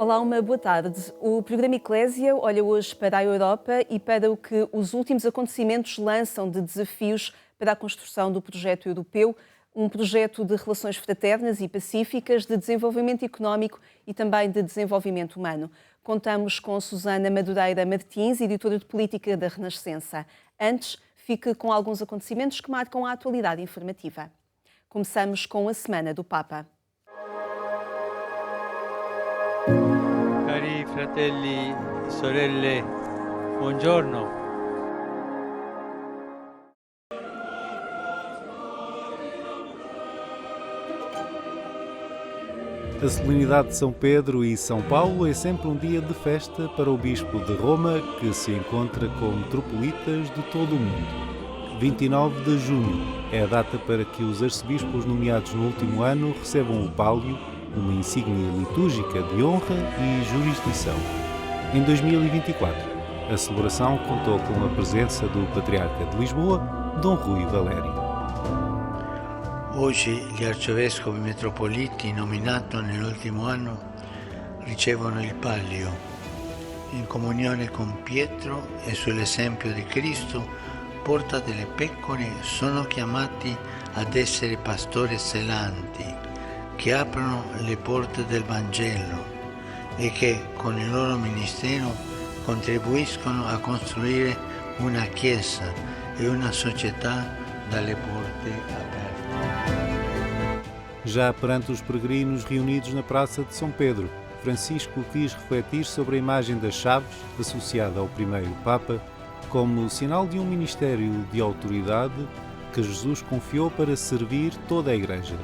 Olá, uma boa tarde. O programa Eclésia olha hoje para a Europa e para o que os últimos acontecimentos lançam de desafios para a construção do projeto europeu, um projeto de relações fraternas e pacíficas, de desenvolvimento económico e também de desenvolvimento humano. Contamos com Susana Madureira Martins, editora de política da Renascença. Antes, fique com alguns acontecimentos que marcam a atualidade informativa. Começamos com a Semana do Papa. Cari fratelli e sorelle, buongiorno. A solenidade de São Pedro e São Paulo é sempre um dia de festa para o Bispo de Roma, que se encontra com metropolitas de todo o mundo. 29 de junho é a data para que os arcebispos nomeados no último ano recebam o pálio, uma insígnia litúrgica de honra e jurisdição. Em 2024, a celebração contou com a presença do Patriarca de Lisboa, Dom Rui Valério. Oggi gli arcivescovi metropoliti nominati nell'ultimo anno ricevono il Palio. In comunione con Pietro e sull'esempio di Cristo, porta delle pecore sono chiamati ad essere pastori zelanti, che aprono le porte del Vangelo e che con il loro ministero contribuiscono a costruire una Chiesa e una società dalle porte aperte. Já perante os peregrinos reunidos na Praça de São Pedro, Francisco quis refletir sobre a imagem das chaves, associada ao primeiro Papa, como sinal de um ministério de autoridade que Jesus confiou para servir toda a Igreja,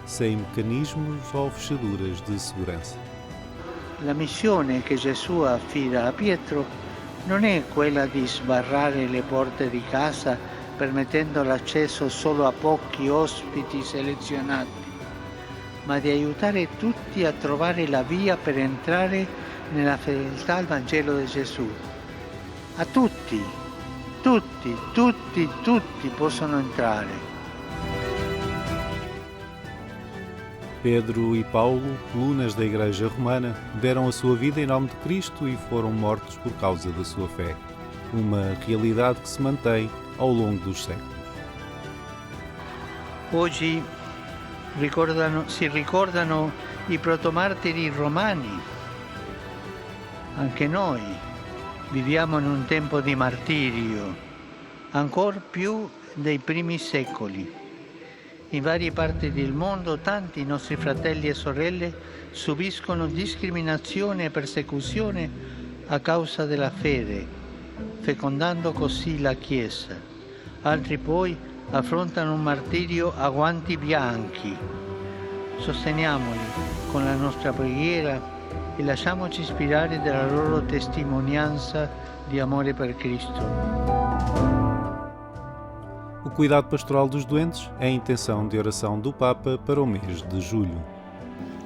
sem mecanismos ou fechaduras de segurança. La missione che Gesù affida a Pietro non è quella di sbarrare le porte di casa permettendo l'accesso solo a pochi ospiti selezionati, ma di aiutare tutti a trovare la via per entrare nella fedeltà al Vangelo di Gesù. A tutti possono entrare. Pedro e Paulo, colunas da Igreja Romana, deram a sua vida em nome de Cristo e foram mortos por causa da sua fé. Uma realidade que se mantém ao longo dos séculos. Oggi si ricordano i protomartiri romani. Anche noi viviamo in un tempo di martirio, ancor più dei primi secoli. In varie parti del mondo tanti nostri fratelli e sorelle subiscono discriminazione e persecuzione a causa della fede, fecondando così la Chiesa. Altri poi affrontano un martirio a guanti bianchi. Sosteniamoli con la nostra preghiera e lasciamoci ispirare dalla loro testimonianza di amore per Cristo. O cuidado pastoral dos doentes é a intenção de oração do Papa para o mês de julho.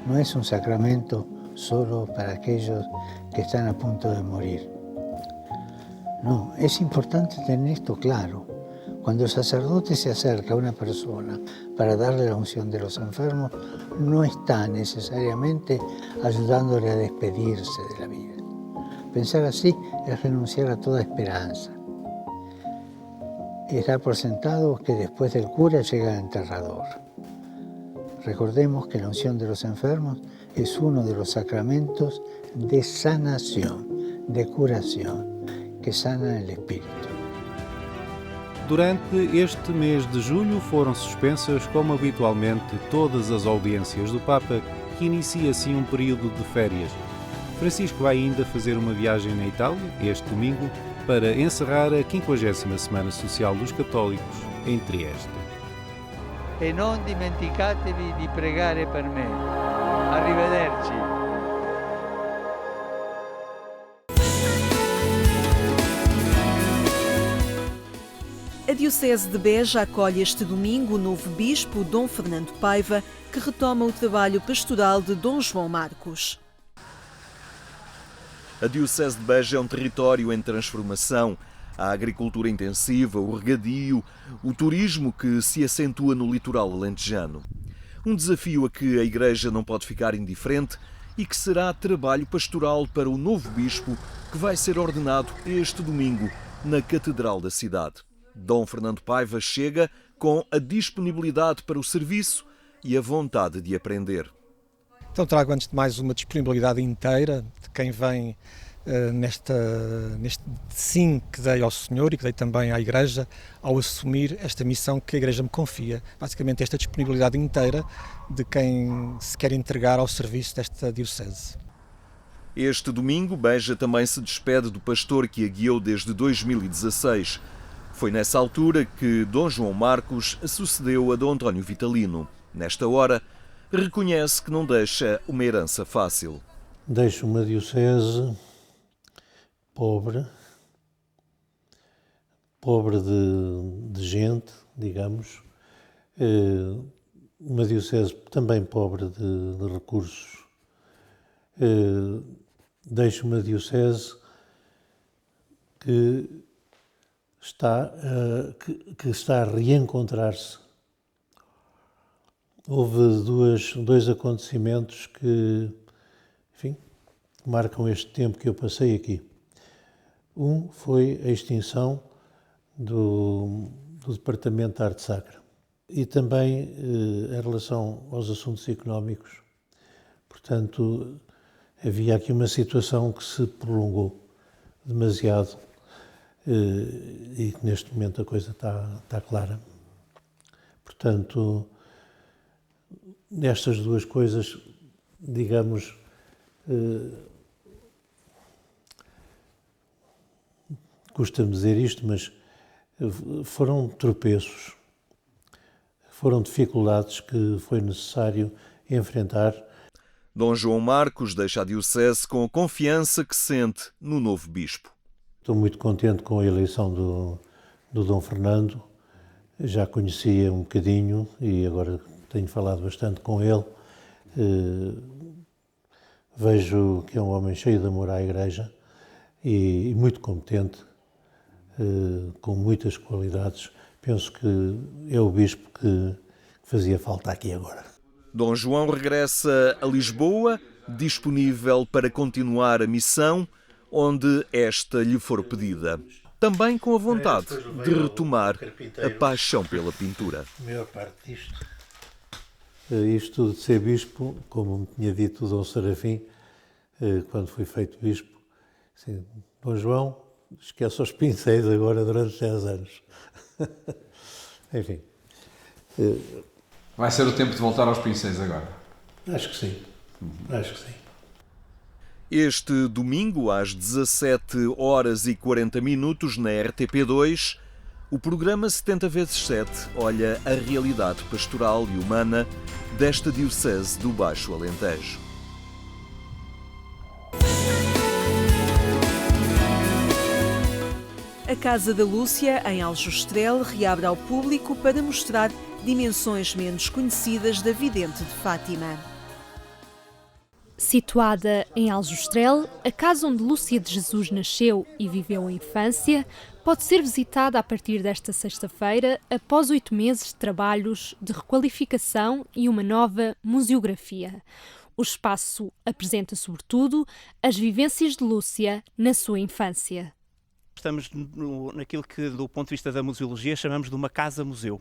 No es un sacramento solo para aquellos que están a punto de morir. No, es importante tener esto claro. Cuando el sacerdote se acerca a una persona para darle la unción de los enfermos, no está necesariamente ayudándole a despedirse de la vida. Pensar así es renunciar a toda esperanza. Es dar por sentado que después del cura llega el enterrador. Recordemos que la unción de los enfermos es uno de los sacramentos de sanación, de curación, que sana el espíritu. Durante este mês de julho foram suspensas, como habitualmente, todas as audiências do Papa, que inicia assim um período de férias. Francisco vai ainda fazer uma viagem na Itália, este domingo, para encerrar a 50ª Semana Social dos Católicos em Trieste. E non dimenticatevi di pregare per me. Arrivederci. A Diocese de Beja acolhe este domingo o novo bispo, Dom Fernando Paiva, que retoma o trabalho pastoral de Dom João Marcos. A Diocese de Beja é um território em transformação. A agricultura intensiva, o regadio, o turismo que se acentua no litoral alentejano. Um desafio a que a Igreja não pode ficar indiferente e que será trabalho pastoral para o novo bispo que vai ser ordenado este domingo na Catedral da cidade. Dom Fernando Paiva chega com a disponibilidade para o serviço e a vontade de aprender. Então trago antes de mais uma disponibilidade inteira de quem vem neste sim que dei ao Senhor e que dei também à Igreja ao assumir esta missão que a Igreja me confia. Basicamente esta disponibilidade inteira de quem se quer entregar ao serviço desta diocese. Este domingo, Beja também se despede do pastor que a guiou desde 2016. Foi nessa altura que Dom João Marcos sucedeu a Dom António Vitalino. Nesta hora, reconhece que não deixa uma herança fácil. Deixo uma diocese pobre de gente, digamos, uma diocese também pobre de recursos. Deixo uma diocese que está a reencontrar-se. Houve dois acontecimentos que, enfim, marcam este tempo que eu passei aqui. Um foi a extinção do Departamento de Arte Sacra e também em relação aos assuntos económicos. Portanto, havia aqui uma situação que se prolongou demasiado e que neste momento a coisa está clara. Portanto, nestas duas coisas, digamos, custa-me dizer isto, mas foram tropeços, foram dificuldades que foi necessário enfrentar. Dom João Marcos deixa a diocese com a confiança que sente no novo bispo. Estou muito contente com a eleição do Dom Fernando. Já conhecia um bocadinho e agora tenho falado bastante com ele. Vejo que é um homem cheio de amor à Igreja e muito competente, com muitas qualidades. Penso que é o bispo que fazia falta aqui agora. Dom João regressa a Lisboa, disponível para continuar a missão onde esta lhe for pedida. Também com a vontade de retomar a paixão pela pintura. A maior parte disto. Isto de ser bispo, como me tinha dito o Dom Serafim, quando fui feito bispo, assim, Dom João, esquece os pincéis agora durante 10 anos. Enfim. Vai ser o tempo de voltar aos pincéis agora? Acho que sim. Acho que sim. Este domingo, às 17h40 na RTP2, o programa 70x7 olha a realidade pastoral e humana desta diocese do Baixo Alentejo. A Casa da Lúcia, em Aljustrel, reabre ao público para mostrar dimensões menos conhecidas da vidente de Fátima. Situada em Aljustrel, a casa onde Lúcia de Jesus nasceu e viveu a infância pode ser visitada a partir desta sexta-feira, após 8 meses de trabalhos de requalificação e uma nova museografia. O espaço apresenta, sobretudo, as vivências de Lúcia na sua infância. Estamos naquilo que, do ponto de vista da museologia, chamamos de uma casa-museu.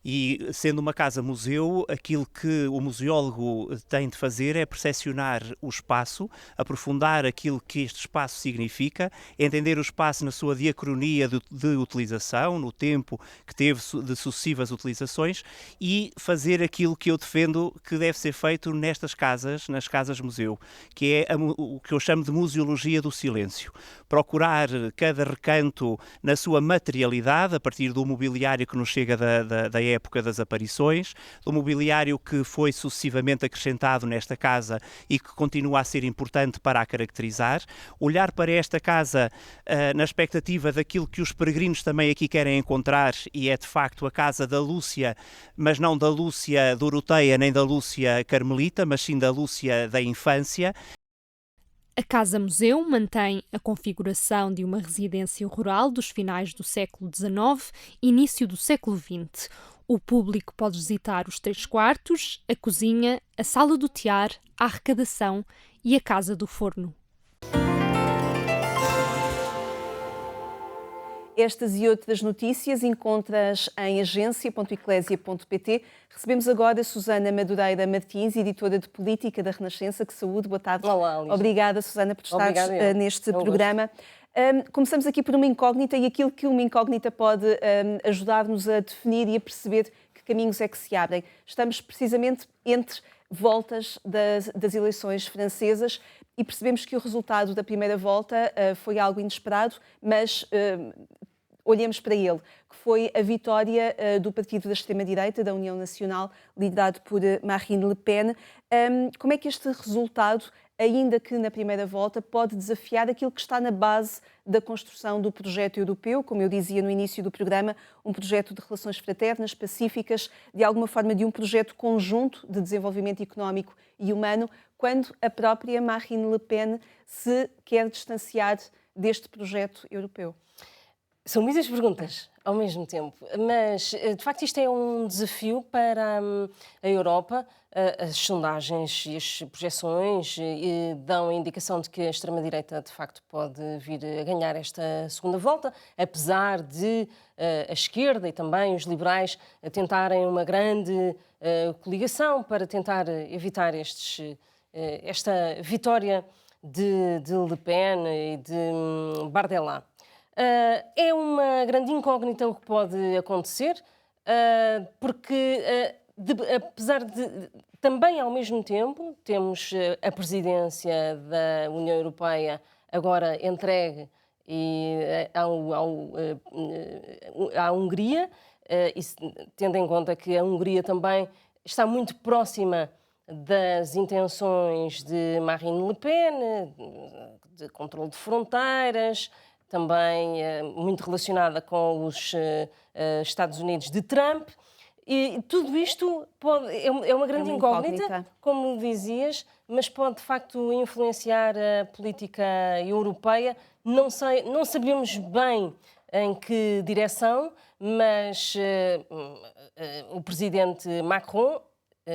E, sendo uma casa-museu, aquilo que o museólogo tem de fazer é percepcionar o espaço, aprofundar aquilo que este espaço significa, entender o espaço na sua diacronia de utilização, no tempo que teve de sucessivas utilizações, e fazer aquilo que eu defendo que deve ser feito nestas casas, nas casas-museu, que é o que eu chamo de museologia do silêncio. Procurar cada recanto na sua materialidade, a partir do mobiliário que nos chega da época das aparições, do mobiliário que foi sucessivamente acrescentado nesta casa e que continua a ser importante para a caracterizar, olhar para esta casa na expectativa daquilo que os peregrinos também aqui querem encontrar, e é de facto a casa da Lúcia, mas não da Lúcia Doroteia nem da Lúcia Carmelita, mas sim da Lúcia da infância. A Casa-Museu mantém a configuração de uma residência rural dos finais do século XIX e início do século XX. O público pode visitar os 3 quartos, a cozinha, a sala do tear, a arrecadação e a casa do forno. Estas e outras notícias encontras em agência.eclésia.pt. Recebemos agora a Susana Madureira Martins, editora de Política da Renascença. Que saúde, boa tarde. Olá, Lígia. Obrigada, Susana, por estares neste programa. Começamos aqui por uma incógnita e aquilo que uma incógnita pode ajudar-nos a definir e a perceber que caminhos é que se abrem. Estamos precisamente entre voltas das eleições francesas e percebemos que o resultado da primeira volta foi algo inesperado, mas olhemos para ele, que foi a vitória do partido da extrema-direita, da União Nacional, liderado por Marine Le Pen. Como é que este resultado, ainda que na primeira volta, pode desafiar aquilo que está na base da construção do projeto europeu, como eu dizia no início do programa, um projeto de relações fraternas, pacíficas, de alguma forma de um projeto conjunto de desenvolvimento económico e humano, quando a própria Marine Le Pen se quer distanciar deste projeto europeu? São muitas perguntas ao mesmo tempo, mas de facto isto é um desafio para a Europa. As sondagens e as projeções dão a indicação de que a extrema-direita de facto pode vir a ganhar esta segunda volta, apesar de a esquerda e também os liberais tentarem uma grande coligação para tentar evitar esta vitória de Le Pen e de Bardella. É uma grande incógnita o que pode acontecer, porque apesar de também ao mesmo tempo temos a presidência da União Europeia agora entregue à Hungria, e tendo em conta que a Hungria também está muito próxima das intenções de Marine Le Pen, de controle de fronteiras, também muito relacionada com os Estados Unidos de Trump. E tudo isto é uma grande incógnita, como dizias, mas pode de facto influenciar a política europeia. Não sabemos bem em que direção, mas o presidente Macron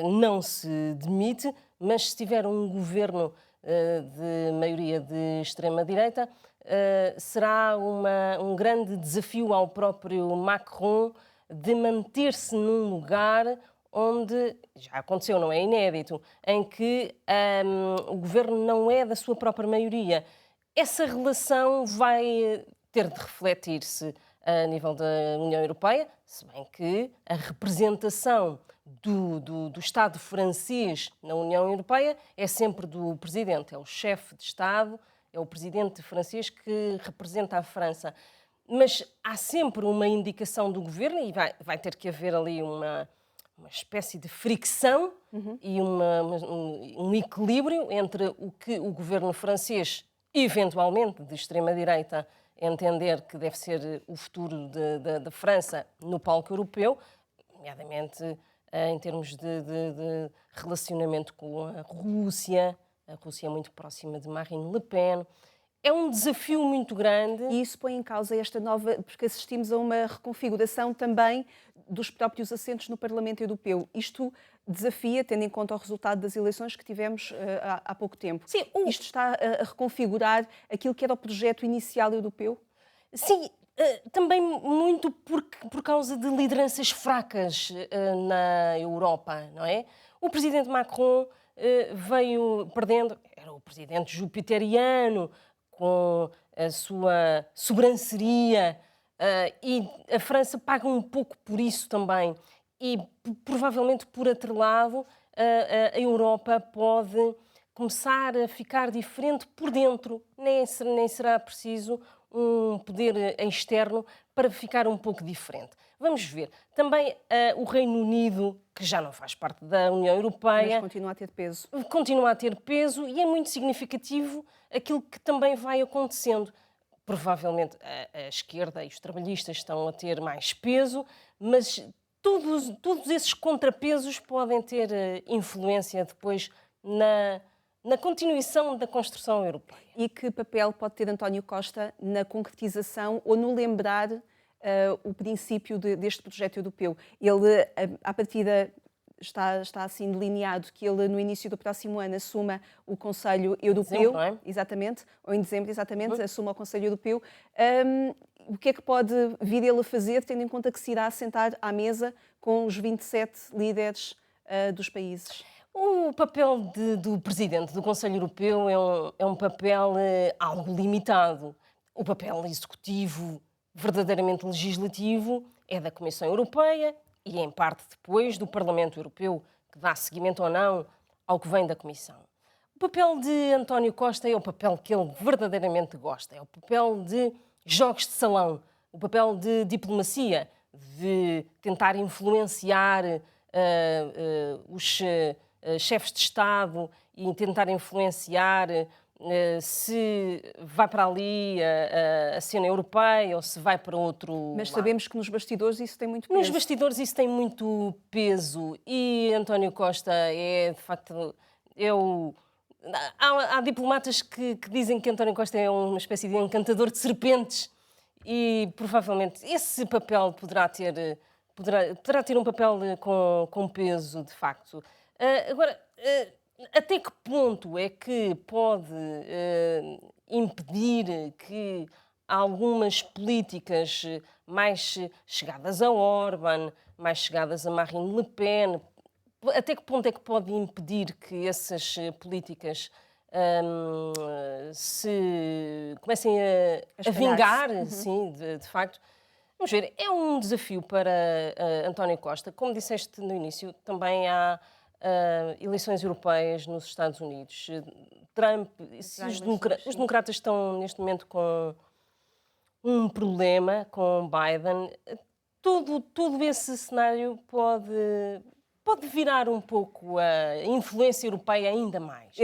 não se demite, mas se tiver um governo de maioria de extrema-direita, será um grande desafio ao próprio Macron de manter-se num lugar onde, já aconteceu, não é inédito, em que o governo não é da sua própria maioria. Essa relação vai ter de refletir-se a nível da União Europeia, se bem que a representação do Estado francês na União Europeia é sempre do presidente, é o chefe de Estado, é o presidente francês que representa a França. Mas há sempre uma indicação do governo e vai ter que haver ali uma espécie de fricção e um equilíbrio entre o que o governo francês, eventualmente de extrema-direita, entender que deve ser o futuro da França no palco europeu, nomeadamente em termos de relacionamento com a Rússia é muito próxima de Marine Le Pen. É um desafio muito grande. E isso põe em causa esta nova, porque assistimos a uma reconfiguração também dos próprios assentos no Parlamento Europeu. Isto desafia, tendo em conta o resultado das eleições que tivemos há pouco tempo. Sim, isto está a reconfigurar aquilo que era o projeto inicial europeu? Sim, também muito por causa de lideranças fracas na Europa, não é? O presidente Macron veio perdendo, era o presidente jupiteriano, com a sua sobranceria, e a França paga um pouco por isso também. E provavelmente, por outro lado, a Europa pode começar a ficar diferente por dentro. Nem será preciso um poder externo para ficar um pouco diferente. Vamos ver. Também o Reino Unido, que já não faz parte da União Europeia... Mas continua a ter peso. Continua a ter peso e é muito significativo aquilo que também vai acontecendo. Provavelmente a esquerda e os trabalhistas estão a ter mais peso, mas todos esses contrapesos podem ter influência depois na continuação da construção europeia. E que papel pode ter António Costa na concretização ou no lembrar o princípio deste projeto europeu. Ele, à partida, está assim delineado que ele, no início do próximo ano, assuma o Conselho Europeu. Dezembro, não é? Exatamente, ou em dezembro, exatamente, assuma o Conselho Europeu. O que é que pode vir ele a fazer, tendo em conta que se irá sentar à mesa com os 27 líderes dos países? O papel do Presidente do Conselho Europeu é um papel algo limitado. O papel executivo, verdadeiramente legislativo, é da Comissão Europeia e, em parte, depois do Parlamento Europeu, que dá seguimento ou não ao que vem da Comissão. O papel de António Costa é o papel que ele verdadeiramente gosta, é o papel de jogos de salão, o papel de diplomacia, de tentar influenciar os chefes de Estado e tentar influenciar se vai para ali a cena europeia ou se vai para outro... Mas sabemos que nos bastidores isso tem muito peso. Nos bastidores isso tem muito peso e António Costa é, de facto, Há diplomatas que dizem que António Costa é uma espécie de encantador de serpentes e provavelmente esse papel poderá ter um papel com peso, de facto. Agora, até que ponto é que pode impedir que algumas políticas mais chegadas a Orbán, mais chegadas a Marine Le Pen, até que ponto é que pode impedir que essas políticas se comecem a vingar, sim, de facto? Vamos ver, é um desafio para António Costa. Como disseste no início, também há eleições europeias nos Estados Unidos. Trump, os democratas estão neste momento com um problema com Biden. Todo esse cenário pode virar um pouco a influência europeia ainda mais.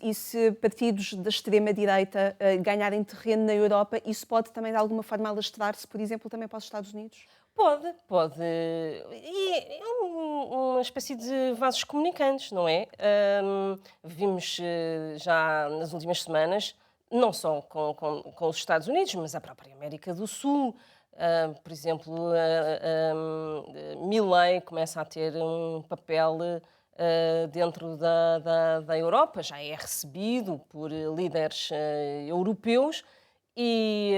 E se partidos da extrema-direita ganharem terreno na Europa, isso pode também de alguma forma alastrar-se, por exemplo, também para os Estados Unidos? Pode. E é uma espécie de vasos comunicantes, não é? Vimos já nas últimas semanas, não só com os Estados Unidos, mas a própria América do Sul. Por exemplo, Milei começa a ter um papel dentro da Europa, já é recebido por líderes europeus e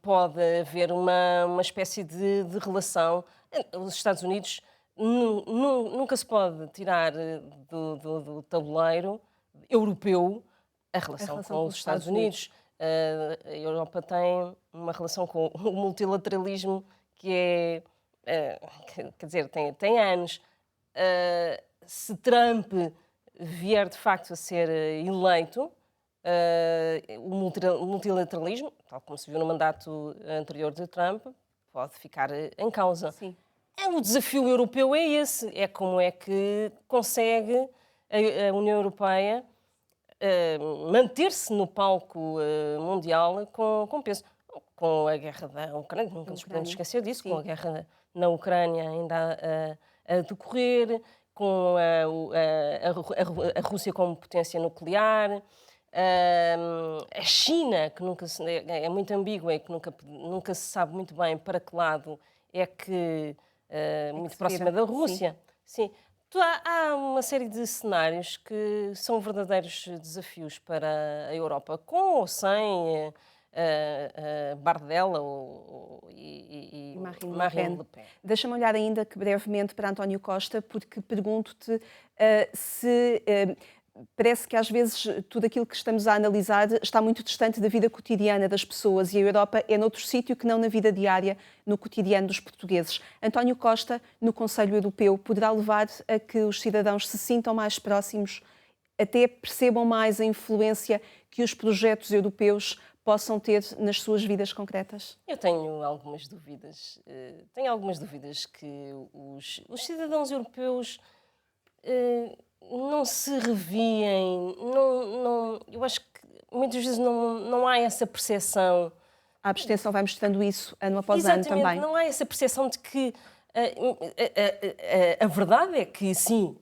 pode haver uma espécie de relação. Os Estados Unidos nunca se pode tirar do tabuleiro europeu a relação com os Estados Unidos. A Europa tem uma relação com o multilateralismo que quer dizer, tem anos. Se Trump vier de facto a ser eleito, o multilateralismo, tal como se viu no mandato anterior de Trump, pode ficar em causa. Sim. O desafio europeu é esse, é como é que consegue a União Europeia manter-se no palco mundial com peso. Com a guerra da Ucrânia, nunca nos podemos esquecer disso, sim. Com a guerra na Ucrânia ainda a decorrer, com a Rússia como potência nuclear, a China, que é muito ambígua e que nunca se sabe muito bem para que lado é que muito próxima da Rússia. Sim. Há uma série de cenários que são verdadeiros desafios para a Europa, com ou sem Bardella e Marine Le Pen. Deixa-me olhar ainda que brevemente para António Costa, porque pergunto-te se parece que às vezes tudo aquilo que estamos a analisar está muito distante da vida cotidiana das pessoas e a Europa é noutro sítio que não na vida diária, no cotidiano dos portugueses. António Costa, no Conselho Europeu, poderá levar a que os cidadãos se sintam mais próximos, até percebam mais a influência que os projetos europeus possam ter nas suas vidas concretas? Eu tenho algumas dúvidas. Tenho algumas dúvidas que os cidadãos europeus não se reviem, eu acho que muitas vezes não há essa percepção. A abstenção vai mostrando isso ano após ano também. Exatamente, não há essa percepção de que a verdade é que sim,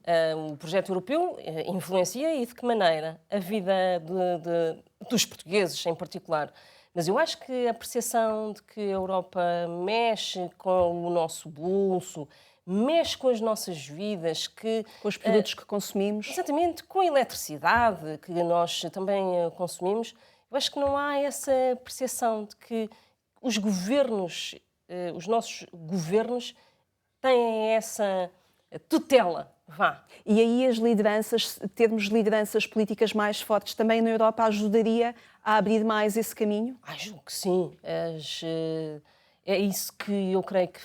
o projeto europeu influencia e de que maneira a vida dos portugueses em particular. Mas eu acho que a percepção de que a Europa mexe com o nosso bolso, mexe com as nossas vidas, com os produtos que consumimos. Exatamente, com a eletricidade que nós também consumimos. Eu acho que não há essa percepção de que os governos, os nossos governos, têm essa tutela. E aí as lideranças, termos lideranças políticas mais fortes também na Europa ajudaria a abrir mais esse caminho? Julgo que sim. É isso que eu creio que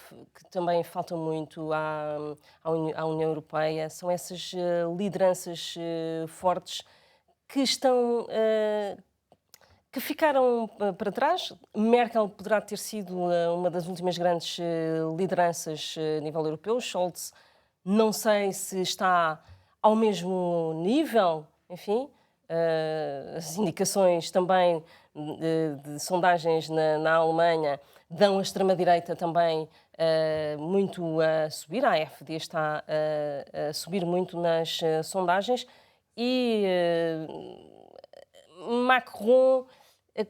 também falta muito à União Europeia, são essas lideranças fortes que estão... que ficaram para trás. Merkel poderá ter sido uma das últimas grandes lideranças a nível europeu. Scholz, não sei se está ao mesmo nível, enfim. As indicações também de sondagens na Alemanha dão a extrema-direita também muito a subir. A AfD está a subir muito nas sondagens e Macron,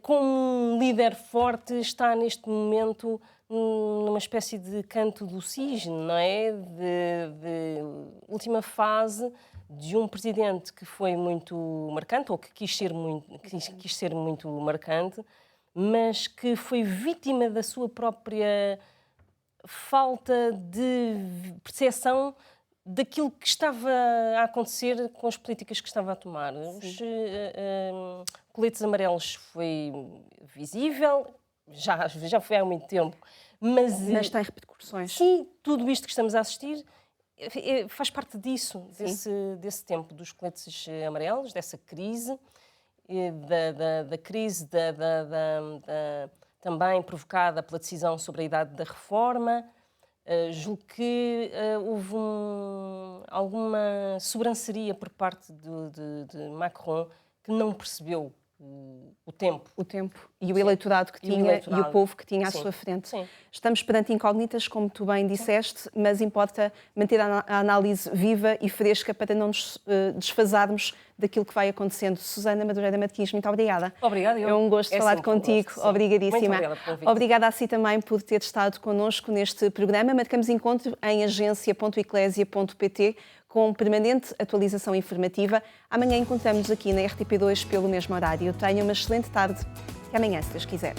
como um líder forte, está neste momento numa espécie de canto do cisne, não é? De última fase de um presidente que foi muito marcante, ou que quis ser muito marcante, mas que foi vítima da sua própria falta de percepção daquilo que estava a acontecer com as políticas que estava a tomar. Os coletes amarelos foi visível, já foi há muito tempo, mas tem repercussões. Sim, tudo isto que estamos a assistir faz parte disso, desse tempo dos coletes amarelos, dessa crise, da crise também provocada pela decisão sobre a idade da reforma. Julgo que houve alguma sobranceria por parte de Macron, que não percebeu o tempo. O tempo e o eleitorado que tinha e o povo que tinha à sua frente. Sim. Estamos perante incógnitas, como tu bem disseste, mas importa manter a análise viva e fresca para não nos desfasarmos daquilo que vai acontecendo. Susana Madureira Martins, muito obrigada. Obrigada. É um gosto falar contigo. Obrigadíssima. Obrigada a si também por ter estado connosco neste programa. Marcamos encontro em agência.eclesia.pt com permanente atualização informativa. Amanhã encontramos aqui na RTP2 pelo mesmo horário. Tenha uma excelente tarde. Até amanhã, se Deus quiser.